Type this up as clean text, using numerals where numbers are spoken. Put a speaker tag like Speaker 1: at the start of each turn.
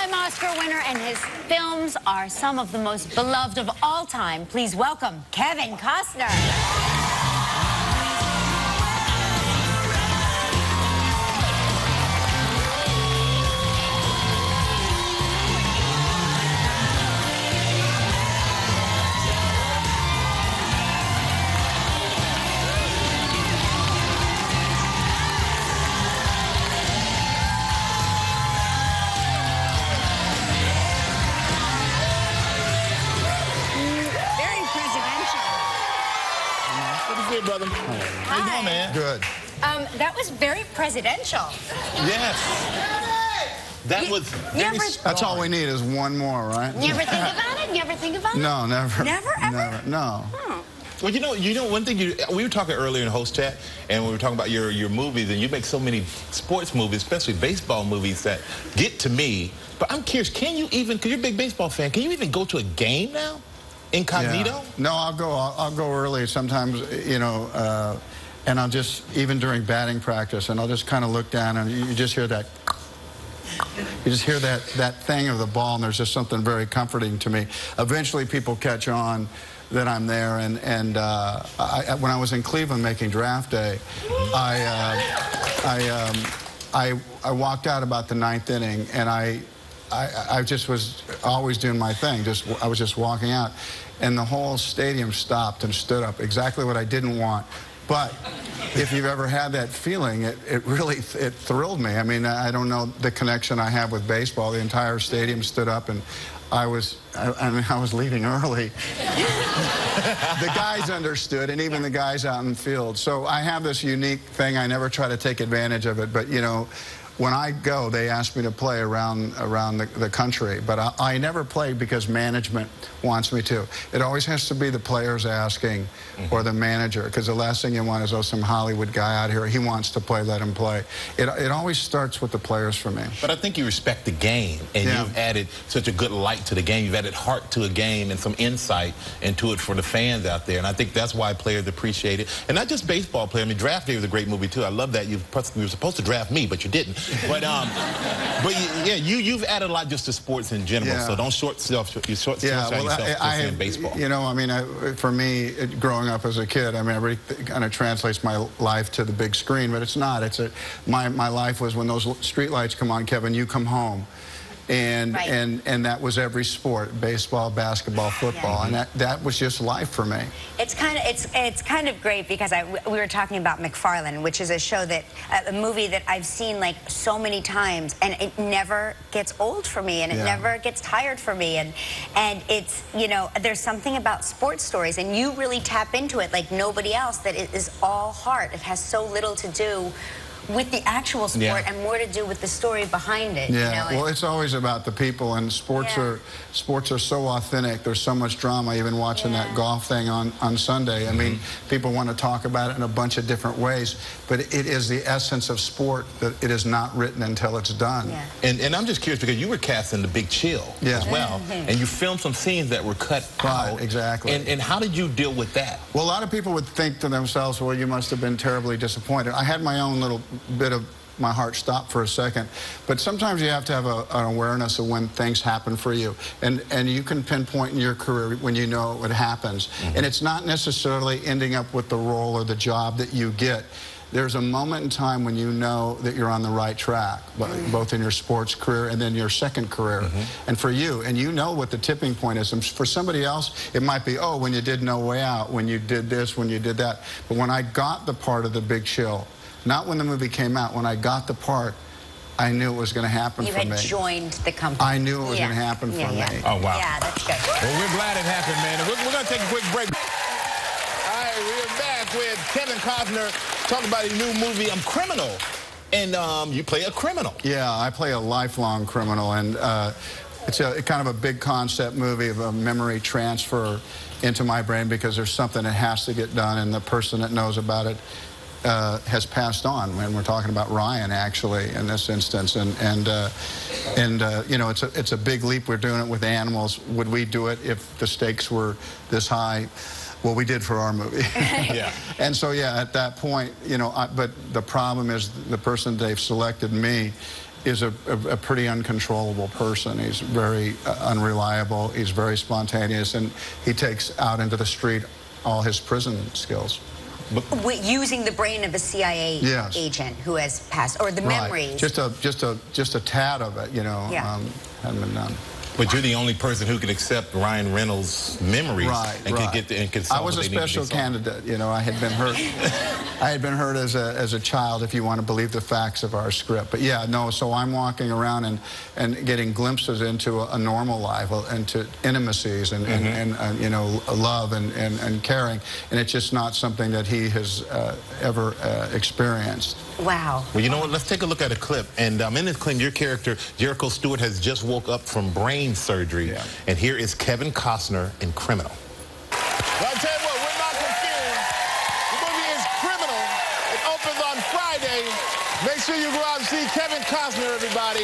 Speaker 1: two-time Oscar winner, and his films are some of the most beloved of all time. Please welcome Kevin Costner.
Speaker 2: Good, brother. How you doing, man?
Speaker 3: Good.
Speaker 1: That was very presidential.
Speaker 2: Yes. That was very
Speaker 3: That's all we need is one more, right?
Speaker 1: You ever think about it? You ever think about it?
Speaker 3: No, never.
Speaker 1: Never, ever?
Speaker 3: Never, no.
Speaker 2: Well, you know, one thing we were talking earlier in host chat, and we were talking about your movies, and you make so many sports movies, especially baseball movies, that get to me. But I'm curious, can you even, because you're a big baseball fan, can you even go to a game now? Incognito?
Speaker 3: Yeah. No, I'll go early sometimes, you know, and I'll just, even during batting practice, and I'll just kind of look down and you just hear that, that thing of the ball, and there's just something very comforting to me. Eventually people catch on that I'm there, and when I was in Cleveland making draft day, I walked out about the 9th inning, and I just was always doing my thing. I was just walking out, and the whole stadium stopped and stood up. Exactly what I didn't want. But if you've ever had that feeling, it really thrilled me. I mean, I don't know the connection I have with baseball. The entire stadium stood up, and I was leaving early. The guys understood, and even the guys out in the field. So I have this unique thing. I never try to take advantage of it, but you know, when I go, they ask me to play around the country, but I never play because management wants me to. It always has to be the players asking or the manager, because the last thing you want is, oh, some Hollywood guy out here, he wants to play, let him play. It always starts with the players for me.
Speaker 2: But I think you respect the game, and you've added such a good light to the game. You've added heart to a game and some insight into it for the fans out there, and I think that's why players appreciate it. And not just baseball players. I mean, Draft Day was a great movie, too. I love that. You were supposed to draft me, but you didn't. But yeah, you've added a lot just to sports in general. So don't short yourself in baseball.
Speaker 3: You know, I mean, for me, growing up as a kid, I mean, everybody kind of translates my life to the big screen, but it's not. My life was when those street lights come on, Kevin, you come home. And that was every sport: baseball, basketball, football, and that was just life for me.
Speaker 1: It's kind of great because we were talking about McFarlane, which is a show that a movie that I've seen like so many times, and it never gets old for me, and it never gets tired for me, and it's, you know, there's something about sports stories, and you really tap into it like nobody else. That it is all heart. It has so little to do with the actual sport and more to do with the story behind it.
Speaker 3: Yeah,
Speaker 1: you know?
Speaker 3: Well, it's always about the people, and sports are so authentic. There's so much drama. Even watching that golf thing on Sunday. I mean, people want to talk about it in a bunch of different ways, but it is the essence of sport that it is not written until it's done.
Speaker 2: And I'm just curious, because you were cast in The Big Chill as well, and you filmed some scenes that were cut out.
Speaker 3: Exactly.
Speaker 2: And how did you deal with that?
Speaker 3: Well, a lot of people would think to themselves, well, you must have been terribly disappointed. I had my own little bit of my heart stop for a second, but sometimes you have to have an awareness of when things happen for you, and you can pinpoint in your career when you know it happens, and it's not necessarily ending up with the role or the job that you get. There's a moment in time when you know that you're on the right track, both in your sports career and then your second career. And for you, and you know what the tipping point is. And for somebody else, it might be, oh, when you did No Way Out, when you did this, when you did that. But when I got the part of The Big Chill, not when the movie came out, when I got the part, I knew it was going to happen for me.
Speaker 1: You had joined the company.
Speaker 3: I knew it was going to happen for me.
Speaker 2: Oh, wow.
Speaker 1: Yeah, that's good.
Speaker 2: Well, we're glad it happened, man. We're going to take a quick break. All right, we're back with Kevin Costner talking about his new movie, Criminal. And you play a criminal.
Speaker 3: Yeah, I play a lifelong criminal, and it's kind of a big concept movie of a memory transfer into my brain, because there's something that has to get done, and the person that knows about it has passed on. And we're talking about Ryan, actually, in this instance, and you know, it's a big leap. We're doing it with animals. Would we do it if the stakes were this high? Well, we did for our movie. And so, yeah, at that point, you know, but the problem is the person they've selected, me, is a pretty uncontrollable person. He's very unreliable. He's very spontaneous, and he takes out into the street all his prison skills.
Speaker 1: Using the brain of a CIA agent who has passed, or the memories.
Speaker 3: Just a tad of it, you know, hadn't been done.
Speaker 2: But you're the only person who can accept Ryan Reynolds' memories and can get and
Speaker 3: I was a special candidate, you know. I had been hurt. I had been hurt as a child, if you want to believe the facts of our script. But yeah, no. So I'm walking around and getting glimpses into a normal life, into intimacies and you know, love and caring, and it's just not something that he has ever experienced.
Speaker 1: Wow.
Speaker 2: Well, you know what? Let's take a look at a clip. And in this clip, your character, Jericho Stewart, has just woke up from brain surgery. And here is Kevin Costner in Criminal. Well, I tell you what, we're not confused. The movie is Criminal. It opens on Friday. Make sure you go out and see Kevin Costner, everybody.